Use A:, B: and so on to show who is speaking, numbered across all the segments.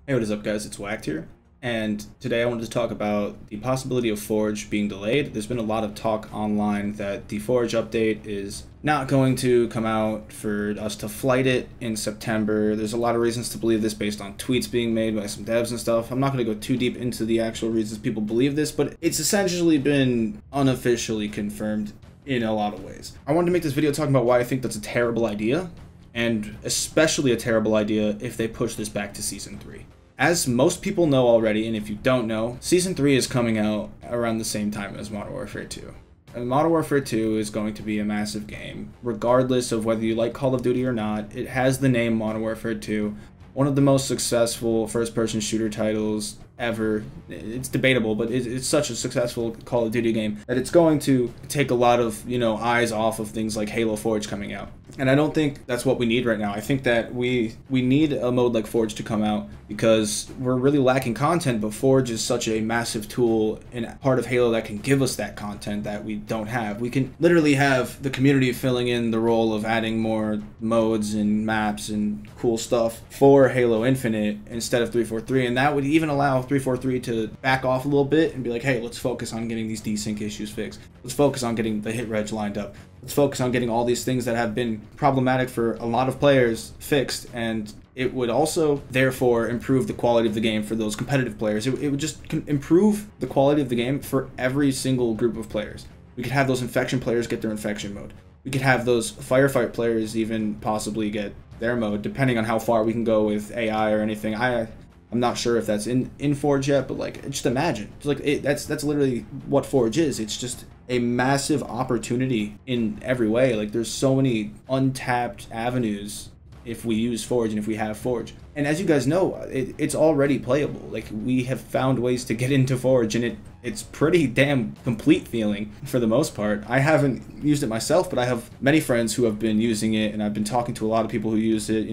A: Hey, what is up, guys? It's Whacked here, and today I wanted to talk about the possibility of Forge being delayed. There's been a lot of talk online that the Forge update is not going to come out for us to flight it in September. There's a lot of reasons to believe this based on tweets being made by some devs and stuff. I'm not going to go too deep into the actual reasons people believe this, but it's essentially been unofficially confirmed in a lot of ways. I wanted to make this video talking about why I think that's a terrible idea, and especially a terrible idea if they push this back to Season 3. As most people know already, and if you don't know, Season 3 is coming out around the same time as Modern Warfare 2. And Modern Warfare 2 is going to be a massive game, regardless of whether you like Call of Duty or not. It has the name Modern Warfare 2, one of the most successful first-person shooter titles ever. It's debatable, but it's such a successful Call of Duty game that it's going to take a lot of, eyes off of things like Halo Forge coming out. And I don't think that's what we need right now. I think that we need a mode like Forge to come out because we're really lacking content, but Forge is such a massive tool and part of Halo that can give us that content that we don't have. We can literally have the community filling in the role of adding more modes and maps and cool stuff for Halo Infinite instead of 343, and that would even allow 343 to back off a little bit and be like, hey, let's focus on getting these desync issues fixed. Let's focus on getting the hit reg lined up. Let's focus on getting all these things that have been problematic for a lot of players fixed, and it would also, therefore, improve the quality of the game for those competitive players. It would just improve the quality of the game for every single group of players. We could have those infection players get their infection mode. We could have those firefight players even possibly get their mode, depending on how far we can go with AI or anything. I'm not sure if that's in Forge yet, but like, just imagine. It's like that's literally what Forge is. It's just a massive opportunity in every way. Like, there's so many untapped avenues if we use Forge and if we have Forge. And as you guys know, it's already playable. Like, we have found ways to get into Forge, and it's pretty damn complete feeling for the most part. I haven't used it myself, but I have many friends who have been using it, and I've been talking to a lot of people who use it.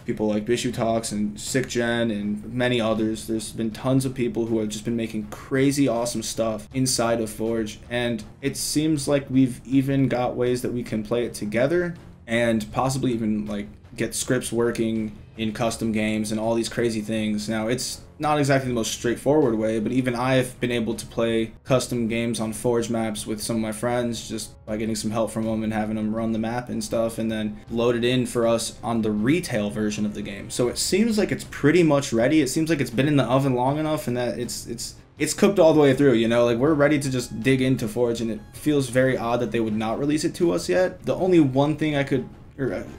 A: People like Bishu Talks and SickGen and many others. There's been tons of people who have just been making crazy awesome stuff inside of Forge, and it seems like we've even got ways that we can play it together and possibly even like get scripts working in custom games and all these crazy things. Now, it's not exactly the most straightforward way, but even I've been able to play custom games on Forge maps with some of my friends just by getting some help from them and having them run the map and stuff, and then load it in for us on the retail version of the game. So it seems like it's pretty much ready. It seems like it's been in the oven long enough and that it's cooked all the way through, like we're ready to just dig into Forge, and it feels very odd that they would not release it to us yet. The only one thing I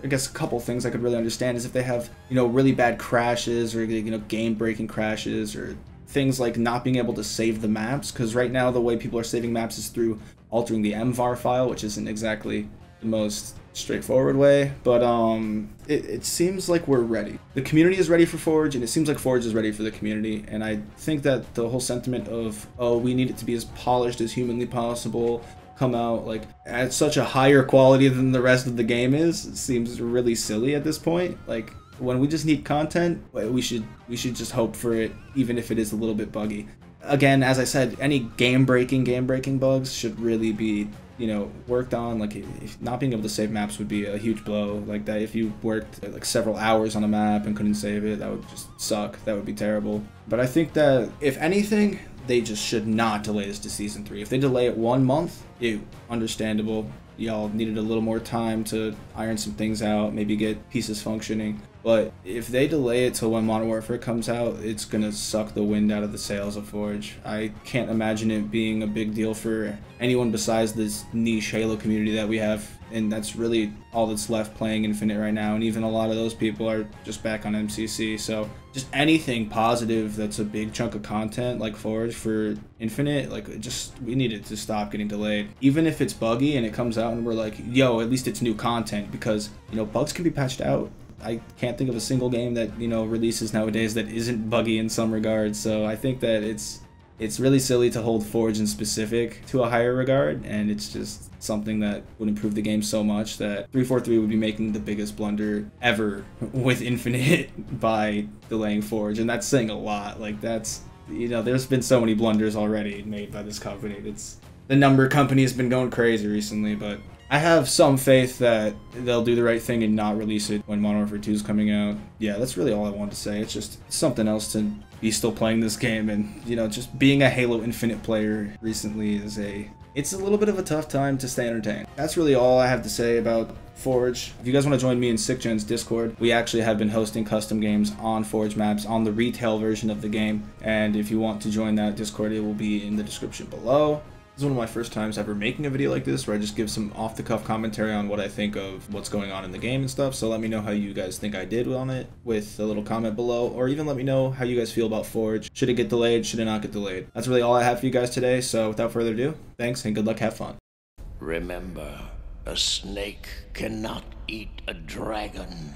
A: guess a couple things I could really understand is if they have, really bad crashes or, game-breaking crashes or things like not being able to save the maps, because right now the way people are saving maps is through altering the mvar file, which isn't exactly the most straightforward way, but it seems like we're ready. The community is ready for Forge, and it seems like Forge is ready for the community, and I think that the whole sentiment of, oh, we need it to be as polished as humanly possible, come out like at such a higher quality than the rest of the game is, it seems really silly at this point. Like, when we just need content, we should just hope for it, even if it is a little bit buggy. Again, as I said, any game-breaking bugs should really be worked on. Like, if not being able to save maps would be a huge blow. Like, that if you worked like several hours on a map and couldn't save it, that would just suck. That would be terrible. But I think that if anything, they just should not delay this to Season 3. If they delay it 1 month, understandable. Y'all needed a little more time to iron some things out, maybe get pieces functioning. But if they delay it till when Modern Warfare comes out, it's gonna suck the wind out of the sails of Forge. I can't imagine it being a big deal for anyone besides this niche Halo community that we have, and that's really all that's left playing Infinite right now, and even a lot of those people are just back on MCC. So just anything positive that's a big chunk of content like Forge for Infinite, like, we need it to stop getting delayed. Even if it's buggy and it comes out and we're like, yo, at least it's new content, because bugs can be patched out. I can't think of a single game that releases nowadays that isn't buggy in some regards. So I think that it's really silly to hold Forge in specific to a higher regard, and it's just something that would improve the game so much that 343 would be making the biggest blunder ever with Infinite by delaying Forge, and that's saying a lot. Like, that's, there's been so many blunders already made by this company. The number company has been going crazy recently, but I have some faith that they'll do the right thing and not release it when Modern Warfare 2 is coming out. Yeah, that's really all I wanted to say. It's just something else to be still playing this game, and you know, just being a Halo Infinite player recently it's a little bit of a tough time to stay entertained. That's really all I have to say about Forge. If you guys want to join me in SickGen's Discord, we actually have been hosting custom games on Forge maps on the retail version of the game, and if you want to join that Discord, it will be in the description below. This is one of my first times ever making a video like this where I just give some off-the-cuff commentary on what I think of what's going on in the game and stuff, so let me know how you guys think I did on it with a little comment below, or even let me know how you guys feel about Forge. Should it get delayed? Should it not get delayed? That's really all I have for you guys today, so without further ado, thanks and good luck, have fun.
B: Remember, a snake cannot eat a dragon.